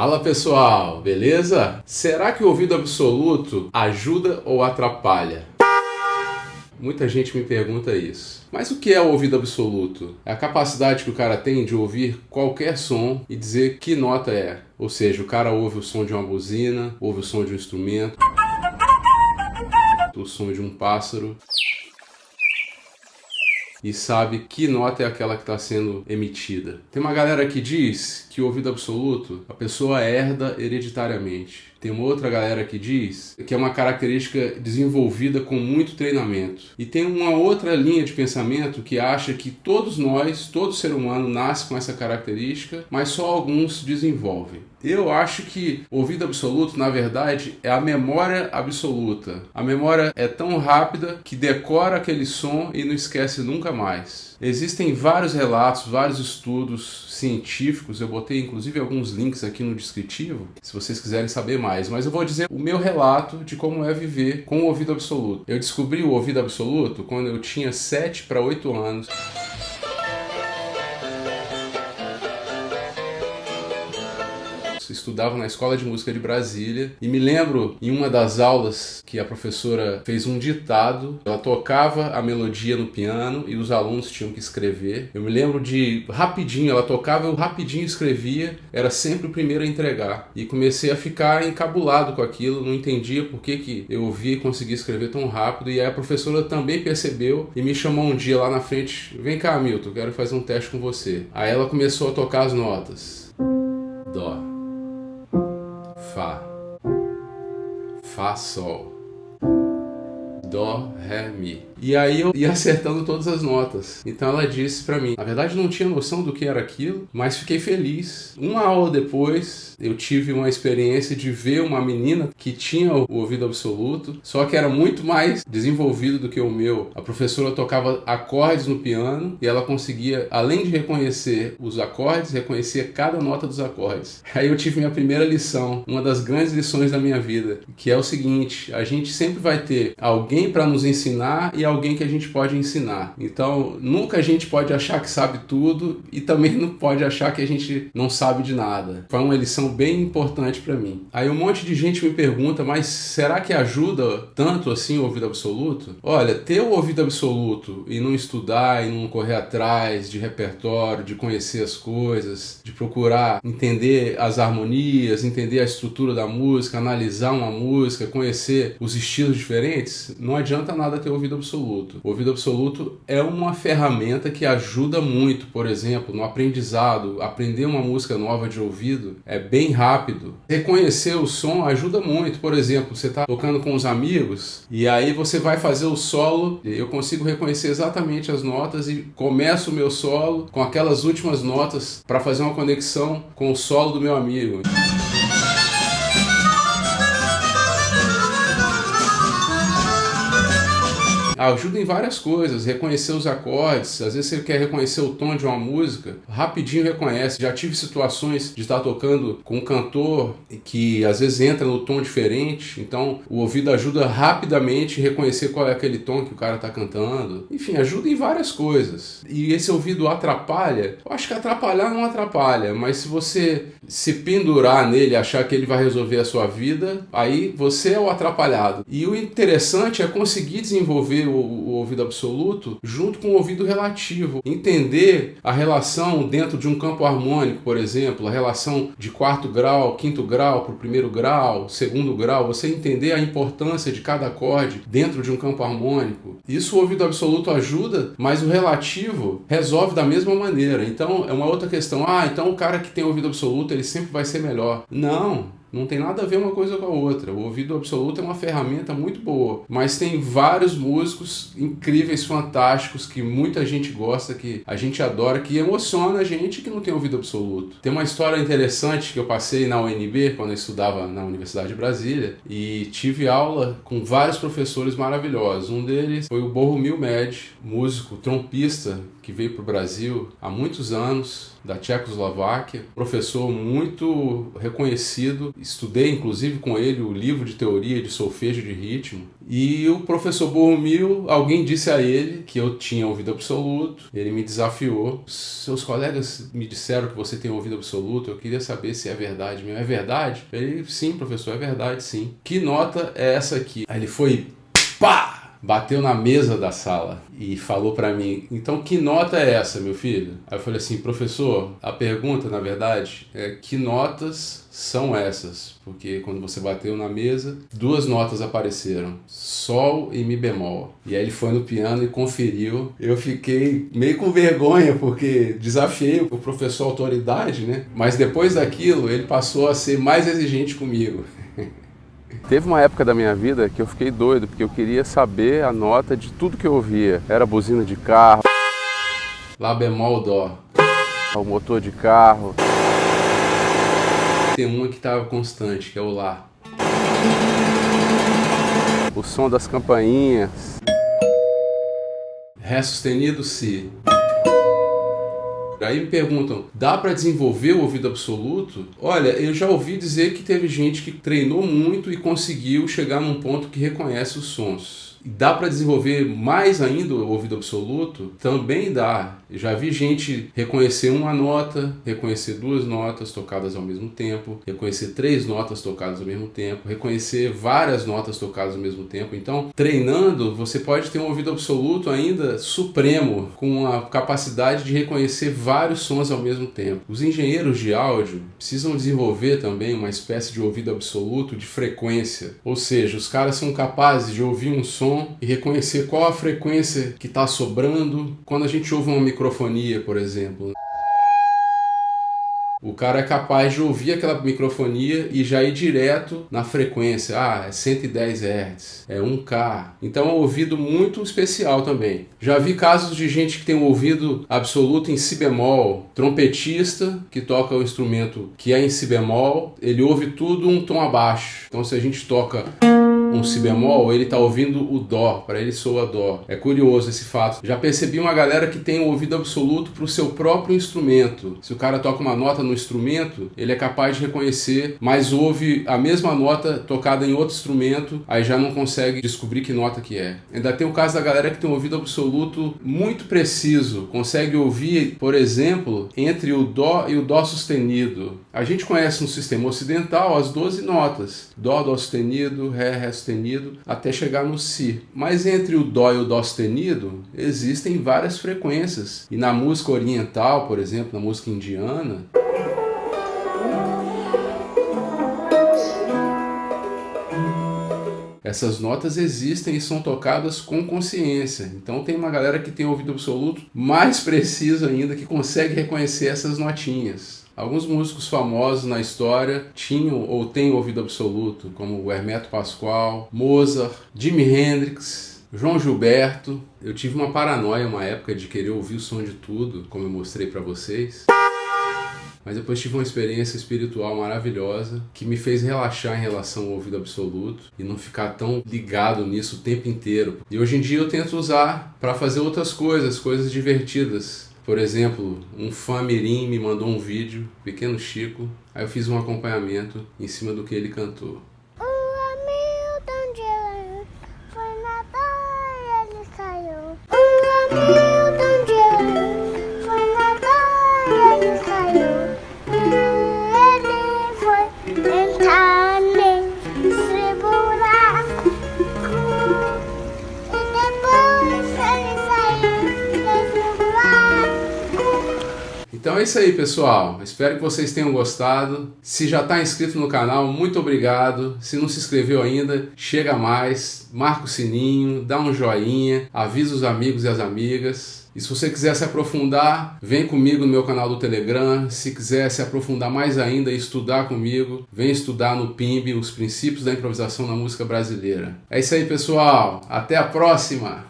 Fala pessoal, beleza? Será que o ouvido absoluto ajuda ou atrapalha? Muita gente me pergunta isso. Mas o que é o ouvido absoluto? É a capacidade que o cara tem de ouvir qualquer som e dizer que nota é. Ou seja, o cara ouve o som de uma buzina, ouve o som de um instrumento, o som de um pássaro e sabe que nota é aquela que está sendo emitida. Tem uma galera que diz que o ouvido absoluto a pessoa herda hereditariamente. Tem uma outra galera que diz que é uma característica desenvolvida com muito treinamento. E tem uma outra linha de pensamento que acha que todos nós, todo ser humano nasce com essa característica, mas só alguns desenvolvem. Eu acho que o ouvido absoluto, na verdade, é a memória absoluta. A memória é tão rápida que decora aquele som e não esquece nunca mais. Existem vários relatos, vários estudos científicos, eu botei inclusive alguns links aqui no descritivo, se vocês quiserem saber mais, mas eu vou dizer o meu relato de como é viver com o ouvido absoluto. Eu descobri o ouvido absoluto quando eu tinha 7 para 8 anos. Estudava na Escola de Música de Brasília e me lembro em uma das aulas que a professora fez um ditado, ela tocava a melodia no piano e os alunos tinham que escrever. Eu me lembro de rapidinho, ela tocava, eu rapidinho escrevia, era sempre o primeiro a entregar e comecei a ficar encabulado com aquilo, não entendia por que eu ouvia e conseguia escrever tão rápido. E aí a professora também percebeu e me chamou um dia lá na frente: vem cá, Milton, quero fazer um teste com você. Aí ela começou a tocar as notas: Dó, Fá, Fá, Sol, Dó, Ré, Mi. E aí eu ia acertando todas as notas. Então ela disse pra mim, na verdade não tinha noção do que era aquilo, mas fiquei feliz. Uma aula depois eu tive uma experiência de ver uma menina que tinha o ouvido absoluto, só que era muito mais desenvolvido do que o meu. A professora tocava acordes no piano e ela conseguia, além de reconhecer os acordes, reconhecer cada nota dos acordes. Aí eu tive minha primeira lição, uma das grandes lições da minha vida, que é o seguinte: a gente sempre vai ter alguém para nos ensinar e alguém que a gente pode ensinar. Então, nunca a gente pode achar que sabe tudo e também não pode achar que a gente não sabe de nada. Foi uma lição bem importante para mim. Aí um monte de gente me pergunta, mas será que ajuda tanto assim o ouvido absoluto? Olha, ter o ouvido absoluto e não estudar e não correr atrás de repertório, de conhecer as coisas, de procurar entender as harmonias, entender a estrutura da música, analisar uma música, conhecer os estilos diferentes, não adianta nada ter ouvido absoluto. O ouvido absoluto é uma ferramenta que ajuda muito, por exemplo, no aprendizado. Aprender uma música nova de ouvido é bem rápido. Reconhecer o som ajuda muito. Por exemplo, você está tocando com os amigos e aí você vai fazer o solo, eu consigo reconhecer exatamente as notas e começo o meu solo com aquelas últimas notas para fazer uma conexão com o solo do meu amigo. Ajuda em várias coisas, reconhecer os acordes. Às vezes você quer reconhecer o tom de uma música, rapidinho reconhece. Já tive situações de estar tocando com um cantor que às vezes entra no tom diferente, então o ouvido ajuda rapidamente a reconhecer qual é aquele tom que o cara está cantando. Enfim, ajuda em várias coisas. E esse ouvido atrapalha? Eu acho que atrapalhar não atrapalha, mas se você se pendurar nele e achar que ele vai resolver a sua vida, aí você é o atrapalhado. E o interessante é conseguir desenvolver o ouvido absoluto junto com o ouvido relativo. Entender a relação dentro de um campo harmônico, por exemplo, a relação de quarto grau, quinto grau para o primeiro grau, segundo grau, você entender a importância de cada acorde dentro de um campo harmônico. Isso o ouvido absoluto ajuda, mas o relativo resolve da mesma maneira. Então é uma outra questão. Então o cara que tem ouvido absoluto, ele sempre vai ser melhor. Não tem nada a ver uma coisa com a outra. O ouvido absoluto é uma ferramenta muito boa, mas tem vários músicos incríveis, fantásticos, que muita gente gosta, que a gente adora, que emociona a gente que não tem ouvido absoluto. Tem uma história interessante que eu passei na UNB, quando eu estudava na Universidade de Brasília, e tive aula com vários professores maravilhosos. Um deles foi o Borromil Med, músico, trompista, que veio para o Brasil há muitos anos, da Tchecoslováquia, professor muito reconhecido, estudei inclusive com ele o livro de teoria de solfejo de ritmo, e o professor Borromil, alguém disse a ele que eu tinha ouvido absoluto, ele me desafiou, seus colegas me disseram que você tem ouvido absoluto, eu queria saber se é verdade mesmo. É verdade? Ele, sim, professor, é verdade, sim. Que nota é essa aqui? Aí ele foi, pá! Bateu na mesa da sala e falou pra mim, então que nota é essa, meu filho? Aí eu falei assim, professor, a pergunta, na verdade, é que notas são essas? Porque quando você bateu na mesa, 2 notas apareceram, Sol e Mi bemol. E aí ele foi no piano e conferiu. Eu fiquei meio com vergonha, porque desafiei o professor autoridade, né? Mas depois daquilo, ele passou a ser mais exigente comigo. Teve uma época da minha vida que eu fiquei doido, porque eu queria saber a nota de tudo que eu ouvia. Era buzina de carro, Lá bemol, Dó, o motor de carro. Tem uma que estava constante, que é o Lá. O som das campainhas. Ré sustenido, Si. Aí me perguntam, dá para desenvolver o ouvido absoluto? Olha, eu já ouvi dizer que teve gente que treinou muito e conseguiu chegar num ponto que reconhece os sons. Dá para desenvolver mais ainda o ouvido absoluto? Também dá. Eu já vi gente reconhecer uma nota, reconhecer 2 notas tocadas ao mesmo tempo, reconhecer 3 notas tocadas ao mesmo tempo, reconhecer várias notas tocadas ao mesmo tempo. Então, treinando, você pode ter um ouvido absoluto ainda supremo, com a capacidade de reconhecer vários sons ao mesmo tempo. Os engenheiros de áudio precisam desenvolver também uma espécie de ouvido absoluto de frequência. Ou seja, os caras são capazes de ouvir um som e reconhecer qual a frequência que está sobrando. Quando a gente ouve uma microfonia, por exemplo, o cara é capaz de ouvir aquela microfonia e já ir direto na frequência. Ah, é 110 Hz, é 1K. Então é um ouvido muito especial também. Já vi casos de gente que tem um ouvido absoluto em Si bemol. Trompetista que toca o instrumento que é em Si bemol, ele ouve tudo um tom abaixo. Então se a gente toca um Si bemol, ele está ouvindo o Dó, para ele soa Dó. É curioso esse fato. Já percebi uma galera que tem um ouvido absoluto para o seu próprio instrumento. Se o cara toca uma nota no instrumento, ele é capaz de reconhecer, mas ouve a mesma nota tocada em outro instrumento, aí já não consegue descobrir que nota que é. Ainda tem o caso da galera que tem um ouvido absoluto muito preciso, consegue ouvir, por exemplo, entre o Dó e o Dó sustenido. A gente conhece no sistema ocidental as 12 notas, Dó, Dó sustenido, Ré sustenido, até chegar no Si. Mas entre o Dó e o Dó sustenido, existem várias frequências. E na música oriental, por exemplo, na música indiana, essas notas existem e são tocadas com consciência. Então tem uma galera que tem ouvido absoluto mais preciso ainda, que consegue reconhecer essas notinhas. Alguns músicos famosos na história tinham ou têm ouvido absoluto, como o Hermeto Pascoal, Mozart, Jimi Hendrix, João Gilberto. Eu tive uma paranoia uma época de querer ouvir o som de tudo, como eu mostrei para vocês. Mas depois tive uma experiência espiritual maravilhosa que me fez relaxar em relação ao ouvido absoluto e não ficar tão ligado nisso o tempo inteiro. E hoje em dia eu tento usar para fazer outras coisas, coisas divertidas. Por exemplo, um fã mirim me mandou um vídeo, Pequeno Chico, aí eu fiz um acompanhamento em cima do que ele cantou. Então é isso aí, pessoal. Espero que vocês tenham gostado. Se já está inscrito no canal, muito obrigado. Se não se inscreveu ainda, chega mais, marca o sininho, dá um joinha, avisa os amigos e as amigas. E se você quiser se aprofundar, vem comigo no meu canal do Telegram. Se quiser se aprofundar mais ainda e estudar comigo, vem estudar no PIMB, os princípios da improvisação na música brasileira. É isso aí, pessoal. Até a próxima!